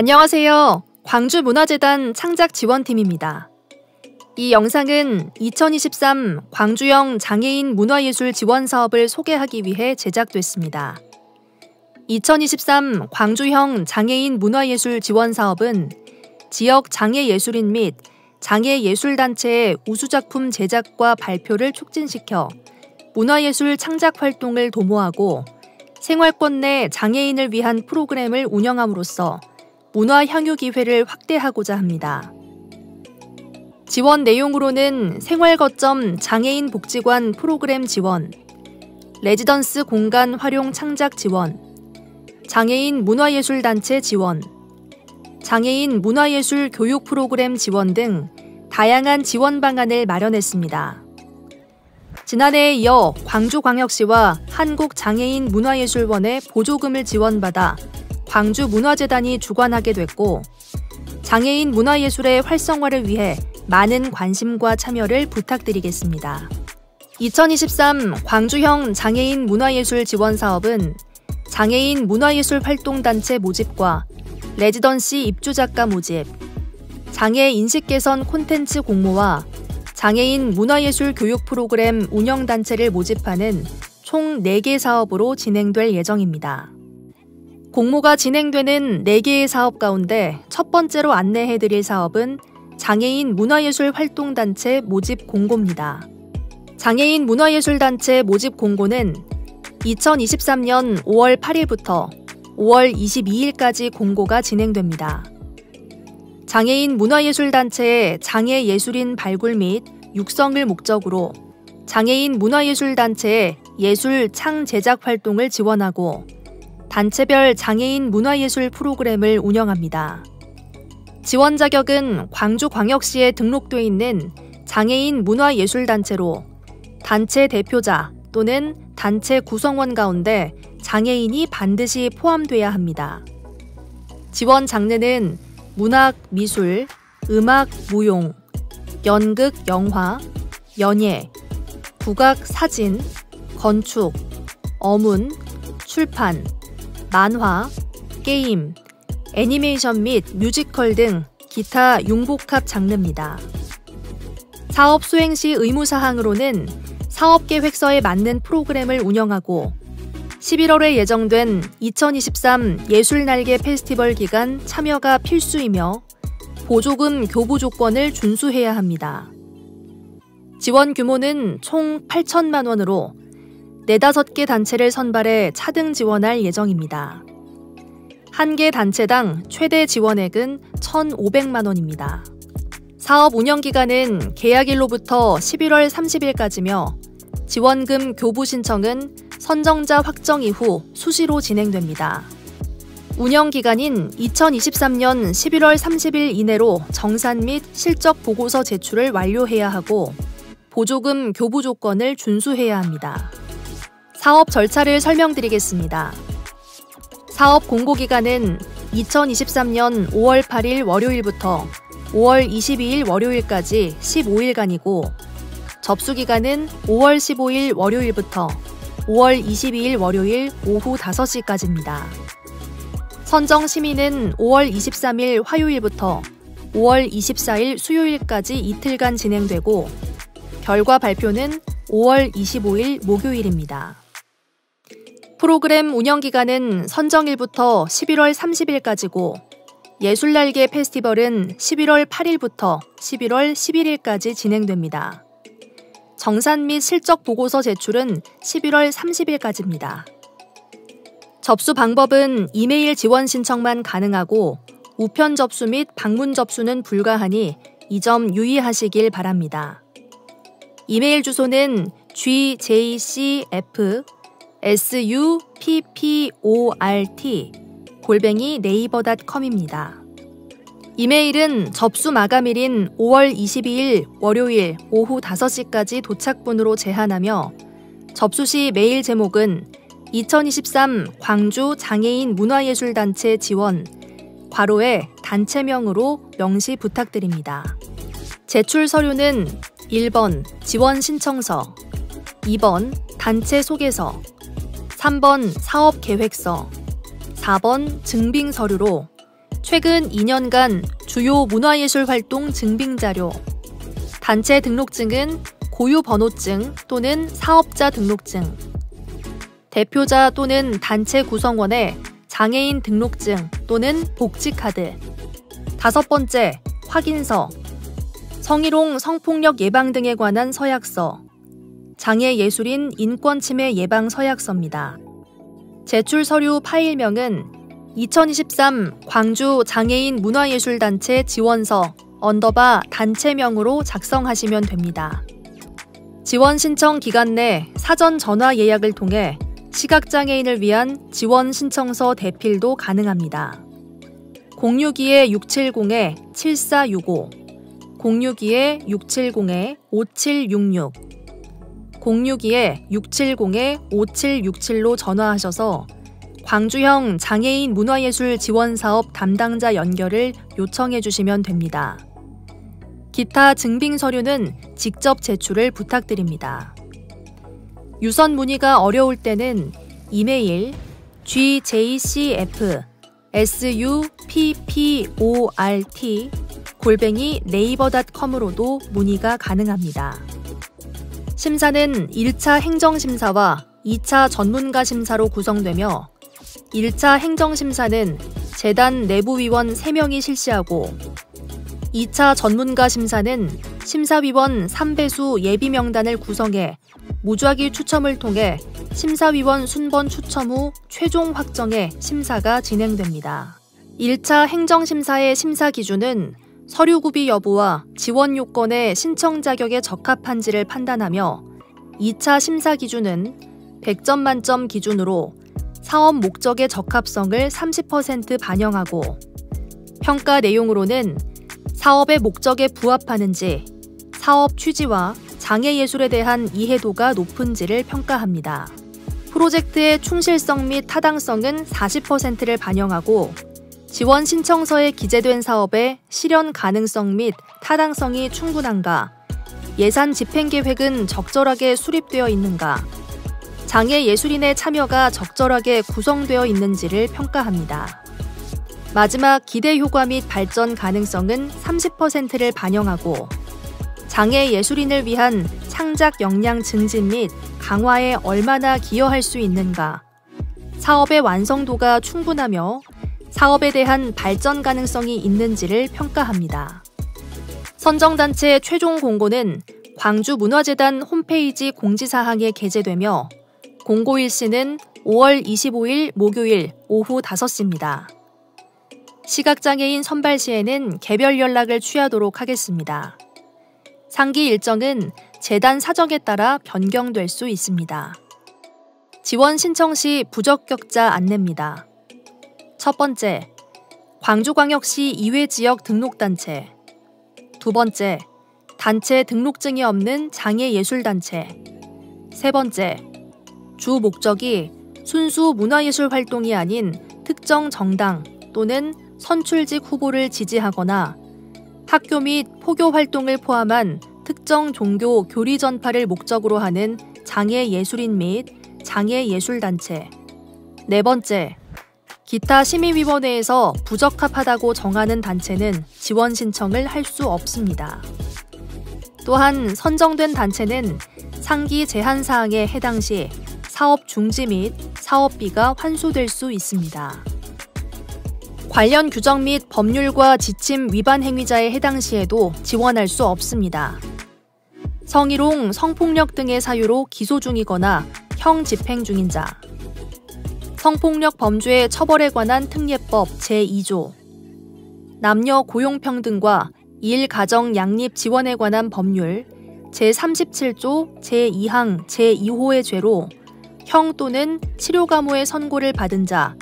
안녕하세요. 광주문화재단 창작지원팀입니다. 이 영상은 2023 광주형 장애인 문화예술 지원 사업을 소개하기 위해 제작됐습니다. 2023 광주형 장애인 문화예술 지원 사업은 지역 장애예술인 및 장애예술단체의 우수작품 제작과 발표를 촉진시켜 문화예술 창작 활동을 도모하고 생활권 내 장애인을 위한 프로그램을 운영함으로써 문화 향유 기회를 확대하고자 합니다. 지원 내용으로는 생활거점 장애인 복지관 프로그램 지원, 레지던스 공간 활용 창작 지원, 장애인 문화예술단체 지원, 장애인 문화예술 교육 프로그램 지원 등 다양한 지원 방안을 마련했습니다. 지난해에 이어 광주광역시와 한국장애인 문화예술원의 보조금을 지원받아 광주문화재단이 주관하게 됐고, 장애인 문화예술의 활성화를 위해 많은 관심과 참여를 부탁드리겠습니다. 2023 광주형 장애인 문화예술 지원 사업은 장애인 문화예술 활동단체 모집과 레지던시 입주작가 모집, 장애 인식 개선 콘텐츠 공모와 장애인 문화예술 교육 프로그램 운영단체를 모집하는 총 4개 사업으로 진행될 예정입니다. 공모가 진행되는 4개의 사업 가운데 첫 번째로 안내해드릴 사업은 장애인 문화예술 활동단체 모집 공고입니다. 장애인 문화예술단체 모집 공고는 2023년 5월 8일부터 5월 22일까지 공고가 진행됩니다. 장애인 문화예술단체의 장애예술인 발굴 및 육성을 목적으로 장애인 문화예술단체의 예술 창 제작 활동을 지원하고 단체별 장애인 문화예술 프로그램을 운영합니다. 지원 자격은 광주광역시에 등록돼 있는 장애인 문화예술단체로 단체 대표자 또는 단체 구성원 가운데 장애인이 반드시 포함돼야 합니다. 지원 장르는 문학, 미술, 음악, 무용, 연극, 영화, 연예, 국악, 사진, 건축, 어문, 출판, 만화, 게임, 애니메이션 및 뮤지컬 등 기타 융복합 장르입니다. 사업 수행 시 의무사항으로는 사업계획서에 맞는 프로그램을 운영하고 11월에 예정된 2023 예술날개 페스티벌 기간 참여가 필수이며 보조금 교부 조건을 준수해야 합니다. 지원 규모는 총 8천만 원으로 4-5개 단체를 선발해 차등 지원할 예정입니다. 한 개 단체당 최대 지원액은 1,500만 원입니다. 사업 운영 기간은 계약일로부터 11월 30일까지며 지원금 교부 신청은 선정자 확정 이후 수시로 진행됩니다. 운영 기간인 2023년 11월 30일 이내로 정산 및 실적 보고서 제출을 완료해야 하고 보조금 교부 조건을 준수해야 합니다. 사업 절차를 설명드리겠습니다. 사업 공고 기간은 2023년 5월 8일 월요일부터 5월 22일 월요일까지 15일간이고 접수 기간은 5월 15일 월요일부터 5월 22일 월요일 오후 5시까지입니다. 선정 심의는 5월 23일 화요일부터 5월 24일 수요일까지 이틀간 진행되고 결과 발표는 5월 25일 목요일입니다. 프로그램 운영 기간은 선정일부터 11월 30일까지고 예술날개 페스티벌은 11월 8일부터 11월 11일까지 진행됩니다. 정산 및 실적 보고서 제출은 11월 30일까지입니다. 접수 방법은 이메일 지원 신청만 가능하고 우편 접수 및 방문 접수는 불가하니 이 점 유의하시길 바랍니다. 이메일 주소는 gjcfsupport@naver.com입니다. 이메일은 접수 마감일인 5월 22일 월요일 오후 5시까지 도착분으로 제한하며 접수 시 메일 제목은 2023 광주 장애인 문화예술단체 지원 괄호에 단체명으로 명시 부탁드립니다. 제출 서류는 1번 지원 신청서, 2번 단체 소개서, 3번 사업 계획서, 4번 증빙 서류로 최근 2년간 주요 문화예술 활동 증빙자료. 단체 등록증은 고유 번호증 또는 사업자 등록증. 대표자 또는 단체 구성원의 장애인 등록증 또는 복지카드. 5번째, 확인서. 성희롱, 성폭력 예방 등에 관한 서약서. 장애예술인 인권침해 예방 서약서입니다. 제출 서류 파일명은 2023 광주 장애인 문화예술단체 지원서 단체명으로 작성하시면 됩니다. 지원 신청 기간 내 사전 전화 예약을 통해 시각장애인을 위한 지원 신청서 대필도 가능합니다. 062-670-7465, 062-670-5766, 062-670-5767로 전화하셔서 광주형 장애인 문화예술 지원사업 담당자 연결을 요청해 주시면 됩니다. 기타 증빙 서류는 직접 제출을 부탁드립니다. 유선 문의가 어려울 때는 이메일 gjcfsupport@naver.com으로도 문의가 가능합니다. 심사는 1차 행정심사와 2차 전문가 심사로 구성되며 1차 행정심사는 재단 내부위원 3명이 실시하고 2차 전문가 심사는 심사위원 3배수 예비명단을 구성해 무작위 추첨을 통해 심사위원 순번 추첨 후 최종 확정해 심사가 진행됩니다. 1차 행정심사의 심사 기준은 서류 구비 여부와 지원 요건의 신청 자격에 적합한지를 판단하며 2차 심사 기준은 100점 만점 기준으로 사업 목적의 적합성을 30% 반영하고 평가 내용으로는 사업의 목적에 부합하는지, 사업 취지와 장애예술에 대한 이해도가 높은지를 평가합니다. 프로젝트의 충실성 및 타당성은 40%를 반영하고 지원 신청서에 기재된 사업의 실현 가능성 및 타당성이 충분한가, 예산 집행 계획은 적절하게 수립되어 있는가, 장애예술인의 참여가 적절하게 구성되어 있는지를 평가합니다. 마지막 기대 효과 및 발전 가능성은 30%를 반영하고 장애예술인을 위한 창작 역량 증진 및 강화에 얼마나 기여할 수 있는가, 사업의 완성도가 충분하며 사업에 대한 발전 가능성이 있는지를 평가합니다. 선정단체 최종 공고는 광주문화재단 홈페이지 공지사항에 게재되며 공고 일시는 5월 25일 목요일 오후 5시입니다. 시각장애인 선발 시에는 개별 연락을 취하도록 하겠습니다. 상기 일정은 재단 사정에 따라 변경될 수 있습니다. 지원 신청 시 부적격자 안내입니다. 첫 번째, 광주광역시 이외 지역 등록단체. 두 번째, 단체 등록증이 없는 장애예술단체. 세 번째, 주 목적이 순수 문화예술 활동이 아닌 특정 정당 또는 선출직 후보를 지지하거나 학교 및 포교 활동을 포함한 특정 종교 교리 전파를 목적으로 하는 장애예술인 및 장애예술단체. 네 번째, 기타 심의위원회에서 부적합하다고 정하는 단체는 지원 신청을 할 수 없습니다. 또한 선정된 단체는 상기 제한 사항에 해당 시 사업 중지 및 사업비가 환수될 수 있습니다. 관련 규정 및 법률과 지침 위반 행위자에 해당 시에도 지원할 수 없습니다. 성희롱, 성폭력 등의 사유로 기소 중이거나 형 집행 중인 자, 성폭력 범죄의 처벌에 관한 특례법 제2조, 남녀 고용평등과 일가정 양립 지원에 관한 법률 제37조 제2항 제2호의 죄로 형 또는 치료감호의 선고를 받은 자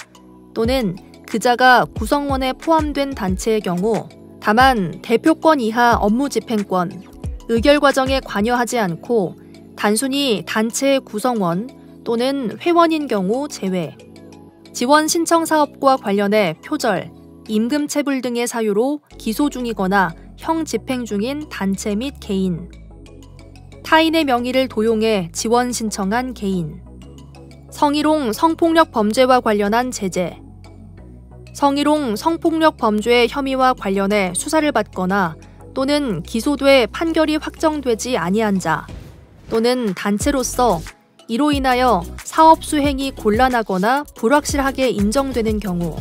또는 그자가 구성원에 포함된 단체의 경우 다만 대표권 이하 업무 집행권, 의결 과정에 관여하지 않고 단순히 단체의 구성원 또는 회원인 경우 제외, 지원 신청 사업과 관련해 표절, 임금 체불 등의 사유로 기소 중이거나 형 집행 중인 단체 및 개인, 타인의 명의를 도용해 지원 신청한 개인, 성희롱, 성폭력 범죄와 관련한 제재, 성희롱 성폭력 범죄 혐의와 관련해 수사를 받거나 또는 기소돼 판결이 확정되지 아니한 자 또는 단체로서 이로 인하여 사업 수행이 곤란하거나 불확실하게 인정되는 경우,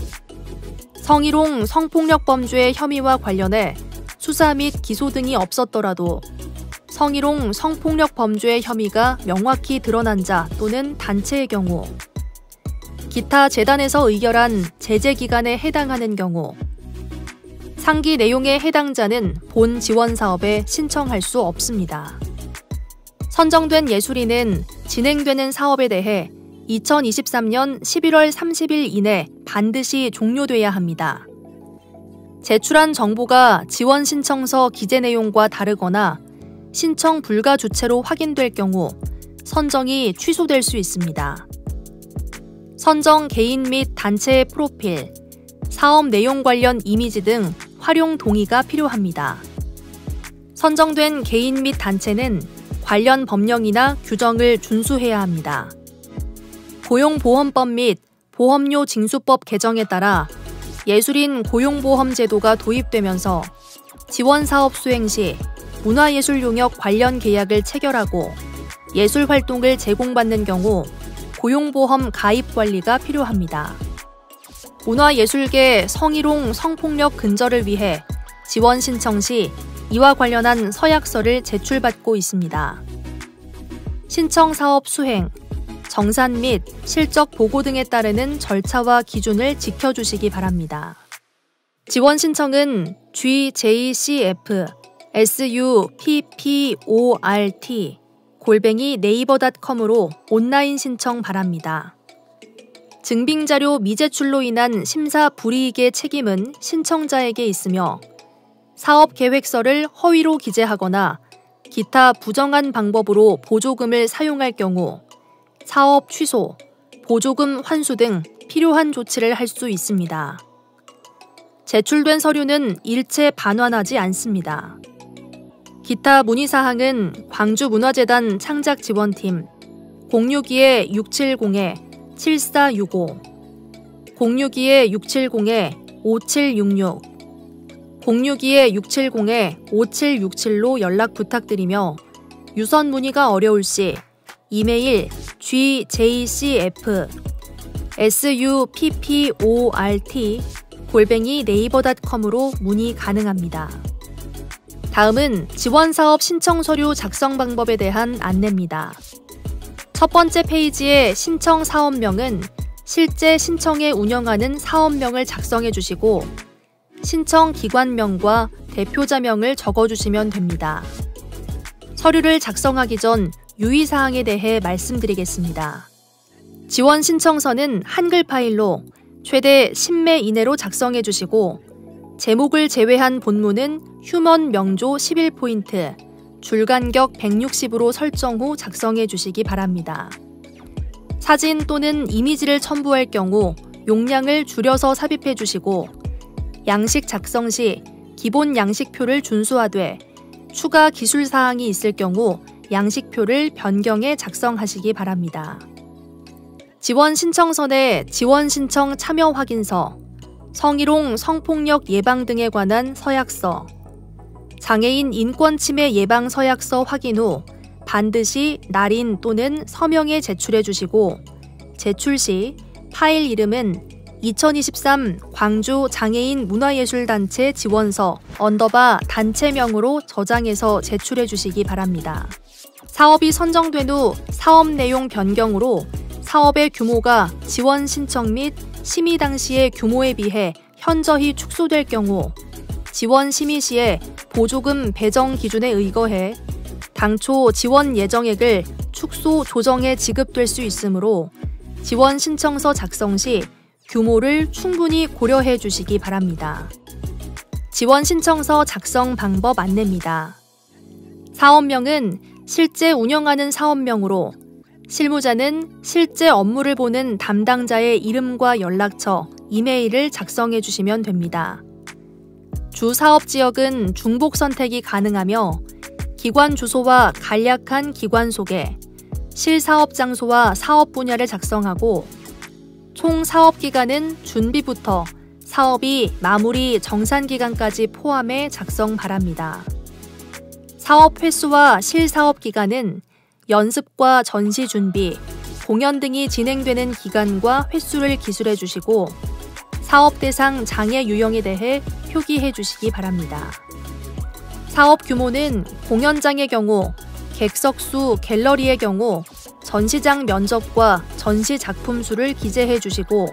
성희롱 성폭력 범죄 혐의와 관련해 수사 및 기소 등이 없었더라도 성희롱 성폭력 범죄 혐의가 명확히 드러난 자 또는 단체의 경우, 기타 재단에서 의결한 제재 기간에 해당하는 경우, 상기 내용의 해당자는 본 지원 사업에 신청할 수 없습니다. 선정된 예술인은 진행되는 사업에 대해 2023년 11월 30일 이내 반드시 종료돼야 합니다. 제출한 정보가 지원 신청서 기재 내용과 다르거나 신청 불가 주체로 확인될 경우 선정이 취소될 수 있습니다. 선정 개인 및 단체의 프로필, 사업 내용 관련 이미지 등 활용 동의가 필요합니다. 선정된 개인 및 단체는 관련 법령이나 규정을 준수해야 합니다. 고용보험법 및 보험료 징수법 개정에 따라 예술인 고용보험 제도가 도입되면서 지원사업 수행 시 문화예술 용역 관련 계약을 체결하고 예술 활동을 제공받는 경우 고용보험 가입 관리가 필요합니다. 문화예술계 성희롱 성폭력 근절을 위해 지원 신청 시 이와 관련한 서약서를 제출받고 있습니다. 신청 사업 수행, 정산 및 실적 보고 등에 따르는 절차와 기준을 지켜주시기 바랍니다. 지원 신청은 gJCF-SUPPORT@naver.com으로 온라인 신청 바랍니다. 증빙자료 미제출로 인한 심사 불이익의 책임은 신청자에게 있으며 사업계획서를 허위로 기재하거나 기타 부정한 방법으로 보조금을 사용할 경우 사업 취소, 보조금 환수 등 필요한 조치를 할 수 있습니다. 제출된 서류는 일체 반환하지 않습니다. 기타 문의사항은 광주문화재단 창작지원팀 062-670-7465, 062-670-5766, 062-670-5767로 연락 부탁드리며 유선 문의가 어려울 시 이메일 gJCF-SUPPORT@naver.com으로 문의 가능합니다. 다음은 지원사업 신청 서류 작성 방법에 대한 안내입니다. 첫 번째 페이지의 신청 사업명은 실제 신청에 운영하는 사업명을 작성해 주시고 신청 기관명과 대표자명을 적어주시면 됩니다. 서류를 작성하기 전 유의사항에 대해 말씀드리겠습니다. 지원 신청서는 한글 파일로 최대 10매 이내로 작성해 주시고 제목을 제외한 본문은 휴먼 명조 11포인트, 줄간격 160으로 설정 후 작성해 주시기 바랍니다. 사진 또는 이미지를 첨부할 경우 용량을 줄여서 삽입해 주시고 양식 작성 시 기본 양식표를 준수하되 추가 기술사항이 있을 경우 양식표를 변경해 작성하시기 바랍니다. 지원 신청서 내 지원 신청 참여 확인서, 성희롱 성폭력 예방 등에 관한 서약서, 장애인 인권 침해 예방 서약서 확인 후 반드시 날인 또는 서명에 제출해 주시고 제출 시 파일 이름은 2023 광주 장애인 문화예술단체 지원서 단체명으로 저장해서 제출해 주시기 바랍니다. 사업이 선정된 후 사업 내용 변경으로 사업의 규모가 지원 신청 및 심의 당시의 규모에 비해 현저히 축소될 경우 지원 심의 시에 보조금 배정 기준에 의거해 당초 지원 예정액을 축소 조정해 지급될 수 있으므로 지원 신청서 작성 시 규모를 충분히 고려해 주시기 바랍니다. 지원 신청서 작성 방법 안내입니다. 사업명은 실제 운영하는 사업명으로 실무자는 실제 업무를 보는 담당자의 이름과 연락처, 이메일을 작성해 주시면 됩니다. 주 사업 지역은 중복 선택이 가능하며 기관 주소와 간략한 기관 소개, 실사업 장소와 사업 분야를 작성하고 총 사업 기간은 준비부터 사업이 마무리 정산 기간까지 포함해 작성 바랍니다. 사업 횟수와 실사업 기간은 연습과 전시 준비, 공연 등이 진행되는 기간과 횟수를 기술해 주시고 사업 대상 장애 유형에 대해 표기해 주시기 바랍니다. 사업 규모는 공연장의 경우, 객석수 갤러리의 경우 전시장 면적과 전시 작품 수를 기재해 주시고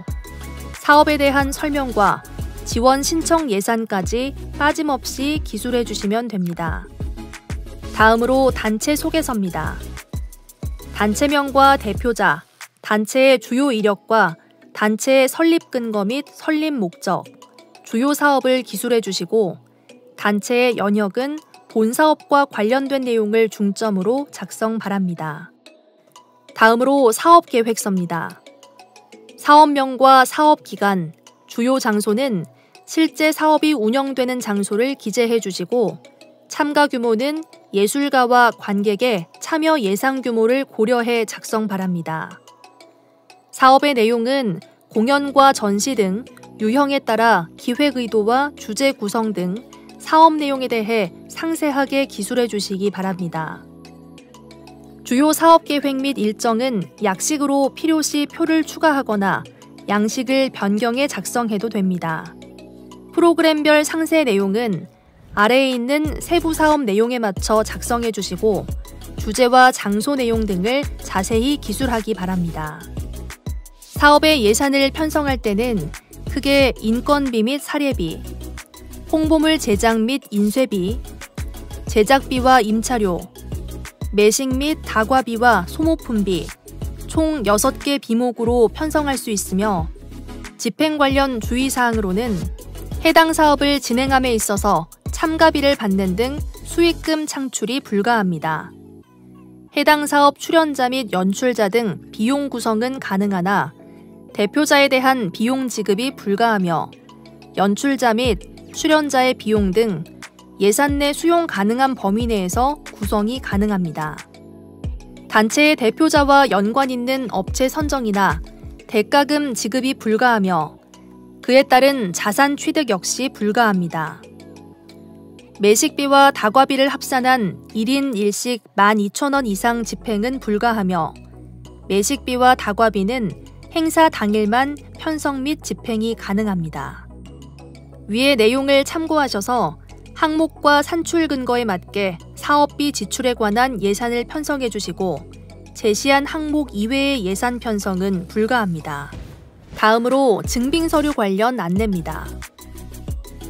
사업에 대한 설명과 지원 신청 예산까지 빠짐없이 기술해 주시면 됩니다. 다음으로 단체 소개서입니다. 단체명과 대표자, 단체의 주요 이력과 단체의 설립 근거 및 설립 목적, 주요 사업을 기술해 주시고 단체의 연역은 본 사업과 관련된 내용을 중점으로 작성 바랍니다. 다음으로 사업계획서입니다. 사업명과 사업기간, 주요 장소는 실제 사업이 운영되는 장소를 기재해 주시고 참가 규모는 예술가와 관객의 참여 예상 규모를 고려해 작성 바랍니다. 사업의 내용은 공연과 전시 등 유형에 따라 기획 의도와 주제 구성 등 사업 내용에 대해 상세하게 기술해 주시기 바랍니다. 주요 사업 계획 및 일정은 약식으로 필요시 표를 추가하거나 양식을 변경해 작성해도 됩니다. 프로그램별 상세 내용은 아래에 있는 세부 사업 내용에 맞춰 작성해 주시고 주제와 장소 내용 등을 자세히 기술하기 바랍니다. 사업의 예산을 편성할 때는 크게 인건비 및 사례비, 홍보물 제작 및 인쇄비, 제작비와 임차료, 매식 및 다과비와 소모품비, 총 6개 비목으로 편성할 수 있으며 집행 관련 주의사항으로는 해당 사업을 진행함에 있어서 참가비를 받는 등 수익금 창출이 불가합니다. 해당 사업 출연자 및 연출자 등 비용 구성은 가능하나 대표자에 대한 비용 지급이 불가하며 연출자 및 출연자의 비용 등 예산 내 수용 가능한 범위 내에서 구성이 가능합니다. 단체의 대표자와 연관 있는 업체 선정이나 대가금 지급이 불가하며 그에 따른 자산 취득 역시 불가합니다. 매식비와 다과비를 합산한 1인 1식 12,000원 이상 집행은 불가하며 매식비와 다과비는 행사 당일만 편성 및 집행이 가능합니다. 위의 내용을 참고하셔서 항목과 산출 근거에 맞게 사업비 지출에 관한 예산을 편성해 주시고 제시한 항목 이외의 예산 편성은 불가합니다. 다음으로 증빙서류 관련 안내입니다.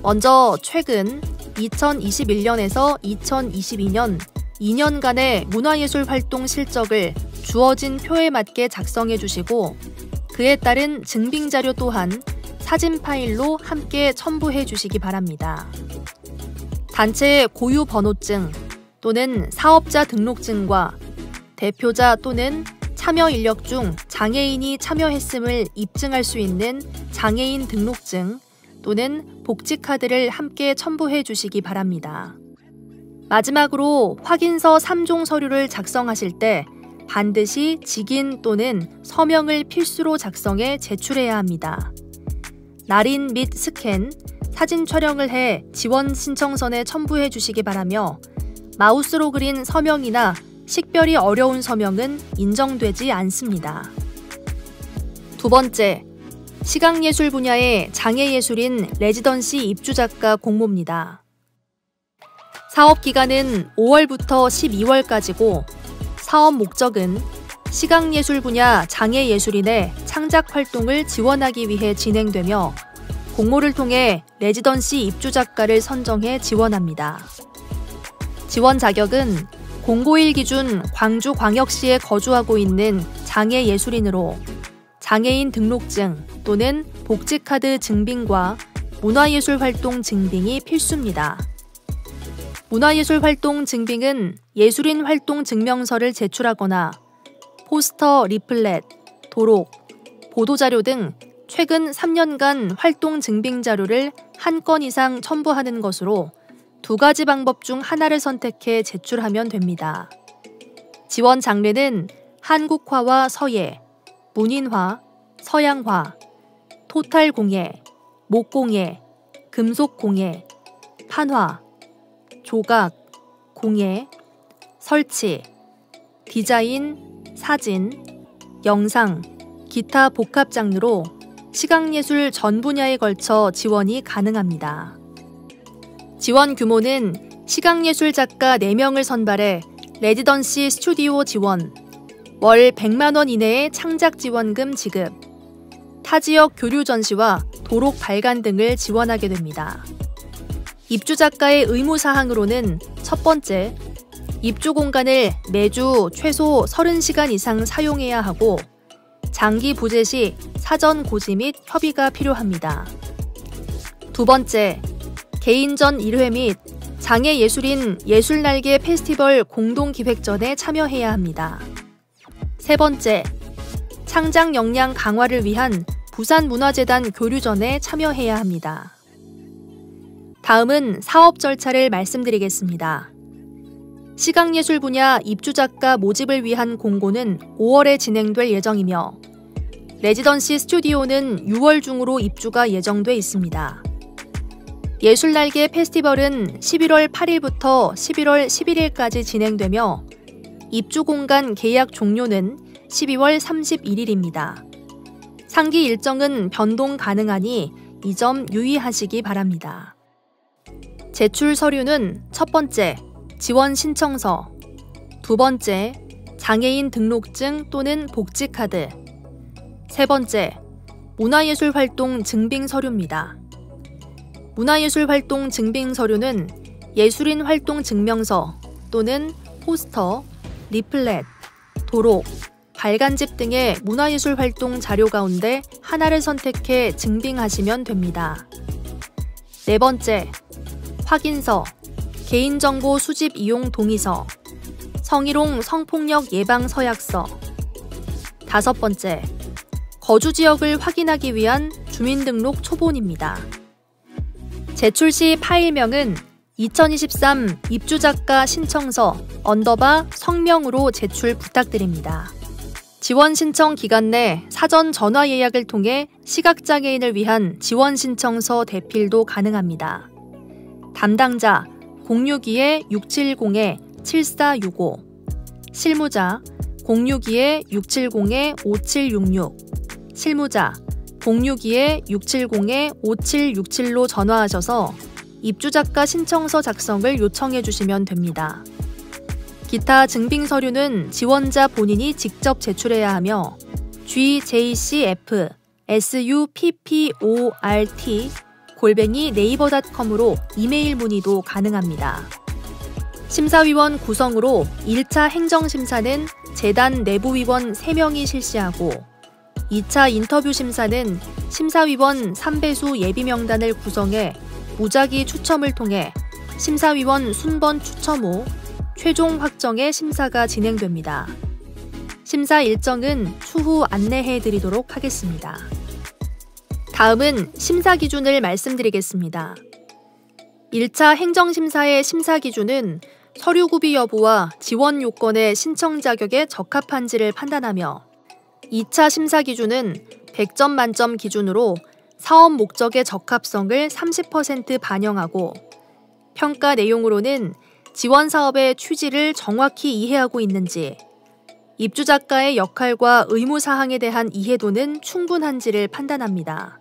먼저 최근 2021년에서 2022년 2년간의 문화예술 활동 실적을 주어진 표에 맞게 작성해 주시고 그에 따른 증빙자료 또한 사진 파일로 함께 첨부해 주시기 바랍니다. 단체의 고유 번호증 또는 사업자 등록증과 대표자 또는 참여 인력 중 장애인이 참여했음을 입증할 수 있는 장애인 등록증 또는 복지카드를 함께 첨부해 주시기 바랍니다. 마지막으로 확인서 3종 서류를 작성하실 때 반드시 직인 또는 서명을 필수로 작성해 제출해야 합니다. 날인 및 스캔, 사진 촬영을 해 지원 신청선에 첨부해 주시기 바라며 마우스로 그린 서명이나 식별이 어려운 서명은 인정되지 않습니다. 두 번째, 시각예술 분야의 장애예술인 레지던시 입주작가 공모입니다. 사업기간은 5월부터 12월까지고 사업 목적은 시각예술 분야 장애예술인의 창작활동을 지원하기 위해 진행되며 공모를 통해 레지던시 입주작가를 선정해 지원합니다. 지원 자격은 공고일 기준 광주광역시에 거주하고 있는 장애예술인으로 장애인 등록증 또는 복지카드 증빙과 문화예술활동 증빙이 필수입니다. 문화예술활동 증빙은 예술인 활동 증명서를 제출하거나 포스터, 리플렛, 도록, 보도자료 등 최근 3년간 활동 증빙 자료를 한 건 이상 첨부하는 것으로 2가지 방법 중 하나를 선택해 제출하면 됩니다. 지원 장르는 한국화와 서예, 문인화, 서양화, 토탈 공예, 목공예, 금속공예, 판화, 조각, 공예, 설치, 디자인, 사진, 영상, 기타 복합 장르로 시각예술 전 분야에 걸쳐 지원이 가능합니다. 지원 규모는 시각예술 작가 4명을 선발해 레지던시 스튜디오 지원, 월 100만 원 이내의 창작 지원금 지급, 타지역 교류 전시와 도록 발간 등을 지원하게 됩니다. 입주 작가의 의무사항으로는 첫 번째, 입주 공간을 매주 최소 30시간 이상 사용해야 하고 장기 부재 시 사전 고지 및 협의가 필요합니다. 두 번째, 개인전 1회 및 장애예술인 예술날개 페스티벌 공동기획전에 참여해야 합니다. 세 번째, 창작 역량 강화를 위한 부산문화재단 교류전에 참여해야 합니다. 다음은 사업 절차를 말씀드리겠습니다. 시각예술 분야 입주작가 모집을 위한 공고는 5월에 진행될 예정이며 레지던시 스튜디오는 6월 중으로 입주가 예정돼 있습니다. 예술날개 페스티벌은 11월 8일부터 11월 11일까지 진행되며 입주공간 계약 종료는 12월 31일입니다. 상기 일정은 변동 가능하니 이 점 유의하시기 바랍니다. 제출 서류는 첫 번째, 지원 신청서, 두 번째, 장애인 등록증 또는 복지카드, 세 번째, 문화예술활동 증빙 서류입니다. 문화예술활동 증빙 서류는 예술인 활동 증명서 또는 포스터, 리플렛, 도록, 발간집 등의 문화예술활동 자료 가운데 하나를 선택해 증빙하시면 됩니다. 네 번째, 확인서, 개인정보 수집 이용 동의서, 성희롱 성폭력 예방 서약서. 다섯 번째, 거주지역을 확인하기 위한 주민등록 초본입니다. 제출 시 파일명은 2023 입주작가 신청서 성명으로 제출 부탁드립니다. 지원 신청 기간 내 사전 전화 예약을 통해 시각장애인을 위한 지원 신청서 대필도 가능합니다. 담당자 062-670-7465, 실무자 062-670-5766, 실무자 062-670-5767로 전화하셔서 입주작가 신청서 작성을 요청해 주시면 됩니다. 기타 증빙 서류는 지원자 본인이 직접 제출해야 하며 gjcfsupport@naver.com으로 이메일 문의도 가능합니다. 심사위원 구성으로 1차 행정심사는 재단 내부위원 3명이 실시하고 2차 인터뷰 심사는 심사위원 3배수 예비명단을 구성해 무작위 추첨을 통해 심사위원 순번 추첨 후 최종 확정의 심사가 진행됩니다. 심사 일정은 추후 안내해 드리도록 하겠습니다. 다음은 심사 기준을 말씀드리겠습니다. 1차 행정심사의 심사 기준은 서류 구비 여부와 지원 요건의 신청 자격에 적합한지를 판단하며 2차 심사 기준은 100점 만점 기준으로 사업 목적의 적합성을 30% 반영하고 평가 내용으로는 지원 사업의 취지를 정확히 이해하고 있는지, 입주작가의 역할과 의무사항에 대한 이해도는 충분한지를 판단합니다.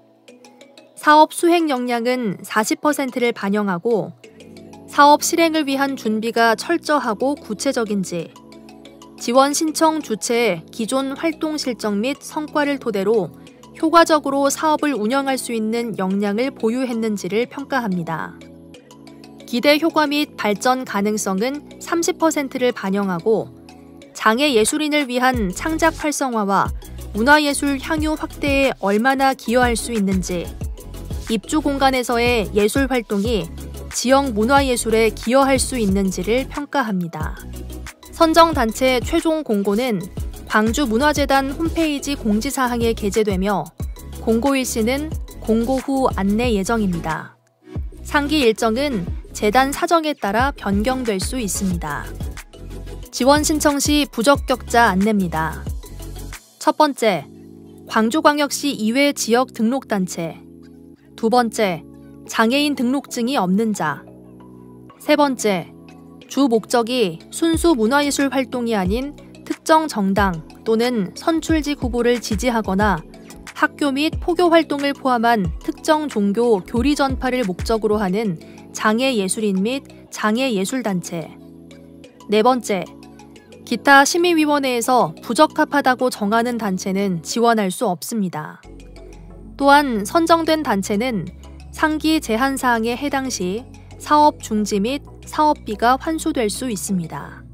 사업 수행 역량은 40%를 반영하고 사업 실행을 위한 준비가 철저하고 구체적인지, 지원 신청 주체의 기존 활동 실적 및 성과를 토대로 효과적으로 사업을 운영할 수 있는 역량을 보유했는지를 평가합니다. 기대 효과 및 발전 가능성은 30%를 반영하고 장애 예술인을 위한 창작 활성화와 문화예술 향유 확대에 얼마나 기여할 수 있는지, 입주 공간에서의 예술 활동이 지역 문화예술에 기여할 수 있는지를 평가합니다. 선정단체 최종 공고는 광주문화재단 홈페이지 공지사항에 게재되며 공고 일시는 공고 후 안내 예정입니다. 상기 일정은 재단 사정에 따라 변경될 수 있습니다. 지원 신청 시 부적격자 안내입니다. 첫 번째, 광주광역시 이외 지역 등록단체. 두 번째, 장애인 등록증이 없는 자. 세 번째, 주 목적이 순수 문화예술 활동이 아닌 특정 정당 또는 선출직 후보를 지지하거나 학교 및 포교 활동을 포함한 특정 종교 교리 전파를 목적으로 하는 장애예술인 및 장애예술단체. 네 번째, 기타 심의위원회에서 부적합하다고 정하는 단체는 지원할 수 없습니다. 또한 선정된 단체는 상기 제한사항에 해당 시 사업 중지 및 사업비가 환수될 수 있습니다.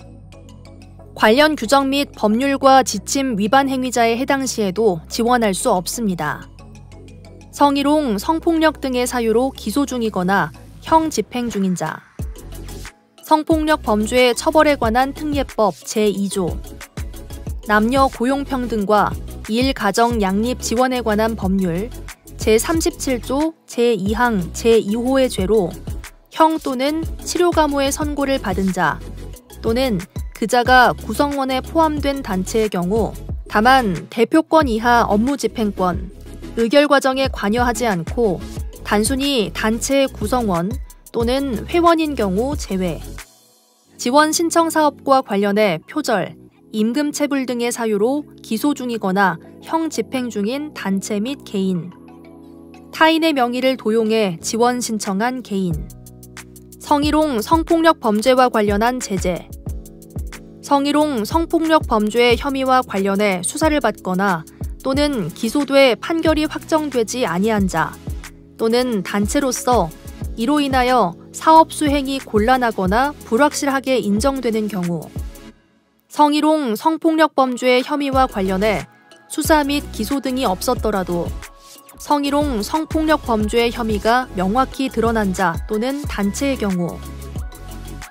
관련 규정 및 법률과 지침 위반 행위자에 해당 시에도 지원할 수 없습니다. 성희롱, 성폭력 등의 사유로 기소 중이거나 형 집행 중인 자, 성폭력 범죄 처벌에 관한 특례법 제2조, 남녀 고용평등과 일가정 양립 지원에 관한 법률 제37조 제2항 제2호의 죄로 형 또는 치료감호의 선고를 받은 자 또는 그 자가 구성원에 포함된 단체의 경우 다만 대표권 이하 업무집행권, 의결 과정에 관여하지 않고 단순히 단체의 구성원 또는 회원인 경우 제외, 지원 신청 사업과 관련해 표절, 임금 체불 등의 사유로 기소 중이거나 형 집행 중인 단체 및 개인, 타인의 명의를 도용해 지원 신청한 개인, 성희롱, 성폭력 범죄와 관련한 제재, 성희롱, 성폭력 범죄 혐의와 관련해 수사를 받거나 또는 기소돼 판결이 확정되지 아니한 자 또는 단체로서 이로 인하여 사업 수행이 곤란하거나 불확실하게 인정되는 경우, 성희롱, 성폭력 범죄 혐의와 관련해 수사 및 기소 등이 없었더라도 성희롱, 성폭력 범죄 혐의가 명확히 드러난 자 또는 단체의 경우,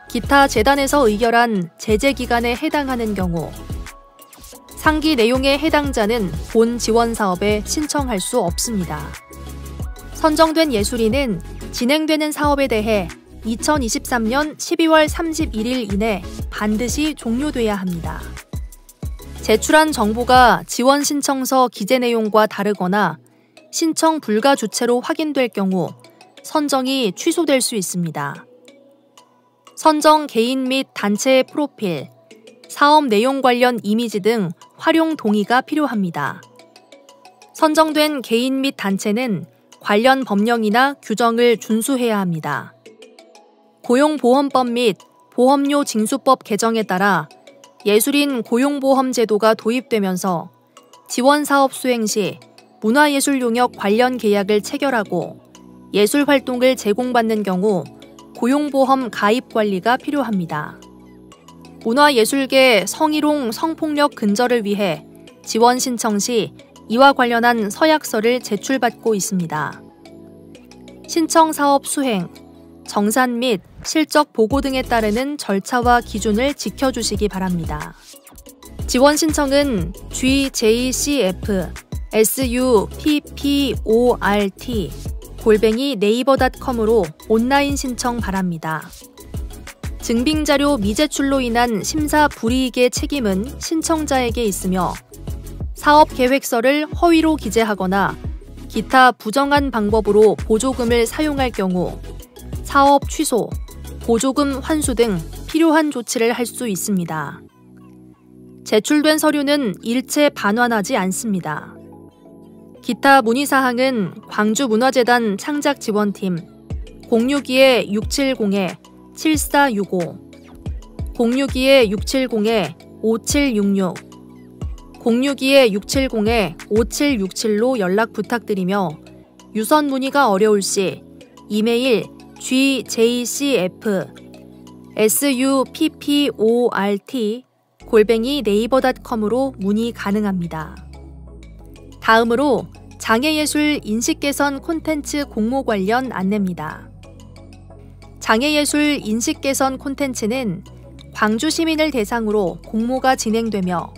기타 재단에서 의결한 제재 기간에 해당하는 경우, 상기 내용에 해당자는 본 지원 사업에 신청할 수 없습니다. 선정된 예술인은 진행되는 사업에 대해 2023년 12월 31일 이내 반드시 종료돼야 합니다. 제출한 정보가 지원 신청서 기재 내용과 다르거나 신청 불가 주체로 확인될 경우 선정이 취소될 수 있습니다. 선정 개인 및 단체의 프로필, 사업 내용 관련 이미지 등 활용 동의가 필요합니다. 선정된 개인 및 단체는 관련 법령이나 규정을 준수해야 합니다. 고용보험법 및 보험료 징수법 개정에 따라 예술인 고용보험 제도가 도입되면서 지원사업 수행 시 문화예술 용역 관련 계약을 체결하고 예술 활동을 제공받는 경우 고용보험 가입 관리가 필요합니다. 문화예술계 성희롱, 성폭력 근절을 위해 지원 신청 시 이와 관련한 서약서를 제출받고 있습니다. 신청 사업 수행, 정산 및 실적 보고 등에 따르는 절차와 기준을 지켜주시기 바랍니다. 지원 신청은 GJCF SUPPORT@naver.com으로 온라인 신청 바랍니다. 증빙자료 미제출로 인한 심사 불이익의 책임은 신청자에게 있으며 사업계획서를 허위로 기재하거나 기타 부정한 방법으로 보조금을 사용할 경우 사업 취소, 보조금 환수 등 필요한 조치를 할 수 있습니다. 제출된 서류는 일체 반환하지 않습니다. 기타 문의사항은 광주문화재단 창작지원팀 062-670-7465, 062-670-5766, 062-670-5767로 연락 부탁드리며 유선 문의가 어려울 시 이메일 GJCF-SUPPORT@naver.com으로 문의 가능합니다. 다음으로 장애예술 인식개선 콘텐츠 공모 관련 안내입니다. 장애예술 인식개선 콘텐츠는 광주 시민을 대상으로 공모가 진행되며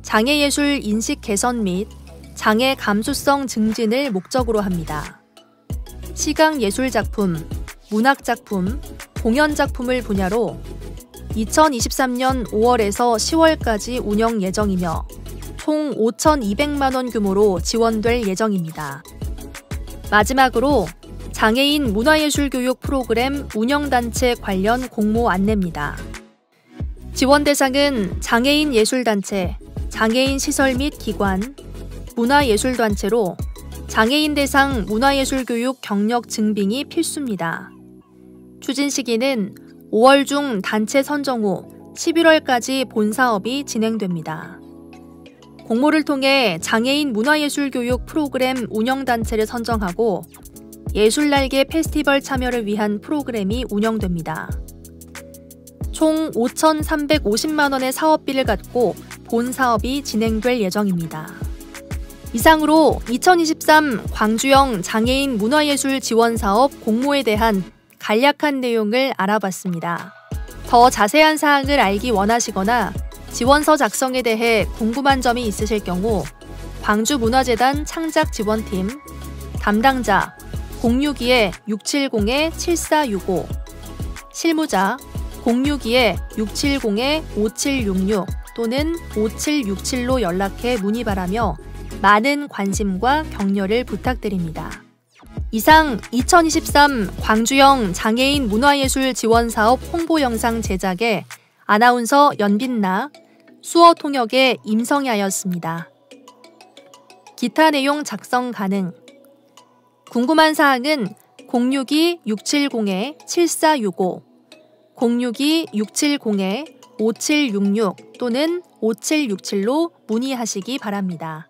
장애예술 인식 개선 및 장애 감수성 증진을 목적으로 합니다. 시각예술작품, 문학작품, 공연작품을 분야로 2023년 5월에서 10월까지 운영 예정이며 총 5,200만 원 규모로 지원될 예정입니다. 마지막으로 장애인 문화예술교육 프로그램 운영단체 관련 공모 안내입니다. 지원 대상은 장애인 예술단체, 장애인 시설 및 기관, 문화예술단체로 장애인 대상 문화예술교육 경력 증빙이 필수입니다. 추진 시기는 5월 중 단체 선정 후 11월까지 본사업이 진행됩니다. 공모를 통해 장애인 문화예술교육 프로그램 운영단체를 선정하고 예술날개 페스티벌 참여를 위한 프로그램이 운영됩니다. 총 5,350만 원의 사업비를 갖고 본 사업이 진행될 예정입니다. 이상으로 2023 광주형 장애인 문화예술 지원사업 공모에 대한 간략한 내용을 알아봤습니다. 더 자세한 사항을 알기 원하시거나 지원서 작성에 대해 궁금한 점이 있으실 경우 광주문화재단 창작지원팀 담당자 062-670-7465 실무자 062-670-5766 또는 5767로 연락해 문의 바라며 많은 관심과 격려를 부탁드립니다. 이상 2023 광주형 장애인 문화예술 지원사업 홍보 영상 제작에 아나운서 연빛나, 수어 통역의 임성야였습니다. 기타 내용 작성 가능. 궁금한 사항은 062-670-7465, 062-670-5766 또는 5767로 문의하시기 바랍니다.